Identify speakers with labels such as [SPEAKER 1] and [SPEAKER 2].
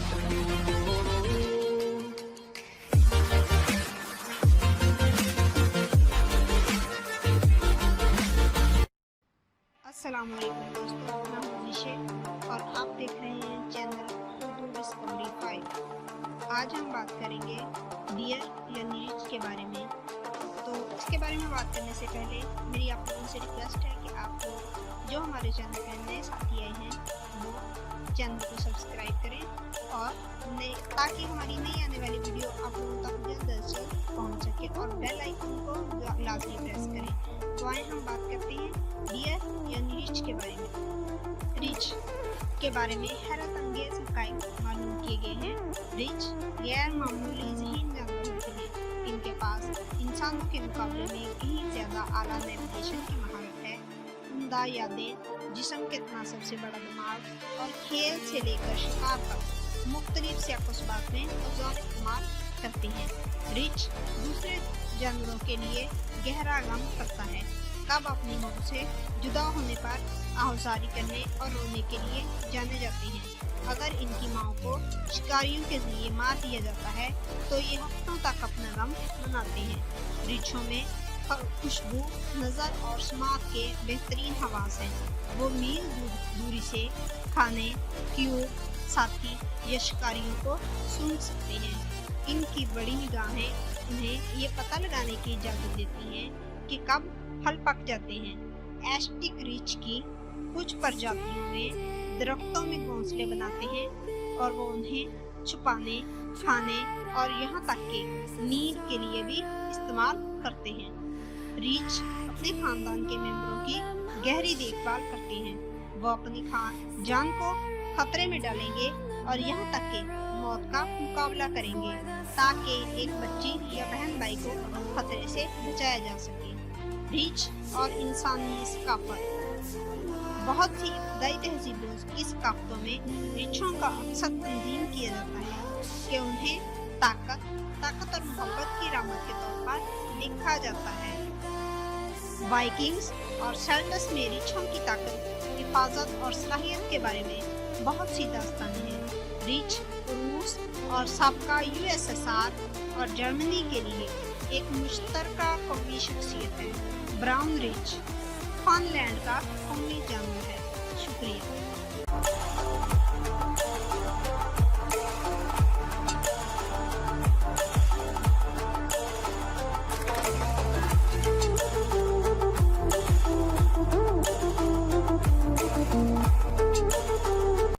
[SPEAKER 1] السلام علیکم دوستوں، میں ہوں زیشا اور آپ دیکھ رہے ہیں چینل ud5۔ آج ہم بات کریں گے ڈیئر یعنی ریچھ کے بارے میں۔ تو اس کے بارے میں بات کرنے سے پہلے میری آپ لوگوں سے ریکویسٹ ہے کہ آپ کو جو ہمارے چینل پہ نئے ساتھی آئے ہیں وہ چینل کو سبسکرائب کریں اور تاکہ ہماری نئی آنے والی ویڈیو آپ لوگوں تک جلد از جلد پہنچ سکے، اور بیل آئیکن کو لازمی پریس کریں۔ تو آئے ہم بات کرتے ہیں ڈیئر یعنی ریچھ کے بارے میں۔ ریچھ کے بارے میں حیرت انگیز حقائق معلوم کیے گئے ہیں۔ ریچھ غیر معمولی ذہین جانور ہوتے ہیں۔ ان کے پاس انسانوں کے مقابلے میں کہیں زیادہ اعلیٰ نیویگیشن کی مہارت ہے، عمدہ یادیں، جسم کے تناسب سے بڑا دماغ، اور کھیل سے لے کر شکار تک مختلف سیاق و سباق میں اوزار استعمال کرتے ہیں۔ ریچھ دوسرے جانوروں کے لیے گہرا غم کرتا ہے، کب اپنی موت سے جدا ہونے پر آہوزاری کرنے اور رونے کے لیے جانے جاتے ہیں۔ اگر ان کی ماں کو شکاریوں کے ذریعے مار دیا جاتا ہے تو یہ ہفتوں تک اپنا غم مناتے ہیں۔ ریچھوں میں خوشبو، نظر اور سماعت کے بہترین حواس ہیں۔ وہ میل دوری سے کھانے، کیو، ساتھی یا شکاریوں کو سن سکتے ہیں۔ ان کی بڑی نگاہیں انہیں یہ پتہ لگانے کی اجازت دیتی ہیں کہ کب پھل پک جاتے ہیں۔ ایشٹک ریچھ کی کچھ پرجاتیوں میں درختوں میں گھونسلے بناتے ہیں اور وہ انہیں چھپانے، کھانے اور یہاں تک کہ نیند کے لیے بھی استعمال کرتے ہیں۔ ریچھ اپنے خاندان کے ممبروں کی گہری دیکھ بھال کرتے ہیں۔ وہ اپنی جان کو خطرے میں ڈالیں گے اور یہاں تک کہ موت کا مقابلہ کریں گے تاکہ ایک بچی یا بہن بھائی کو خطرے سے بچایا جا سکے۔ ریچھ اور انسانی ثقافت۔ بہت سی ابتدائی تہذیبوں کی ثقافتوں میں ریچھوں کا مقصد تنظیم کیا جاتا ہے کہ انہیں طاقت اور محبت کی علامت کے طور پر دیکھا جاتا ہے۔ وائکنگز اور سیلٹس میں ریچھوں کی طاقت، حفاظت اور صلاحیت کے بارے میں بہت سی داستانیں ہیں۔ ریچھ روس اور سابقہ USSR اور جرمنی کے لیے ایک مشترکہ قومی شخصیت ہے۔ براؤن ریچھ فن لینڈ کا قومی جانور ہے۔ شکریہ۔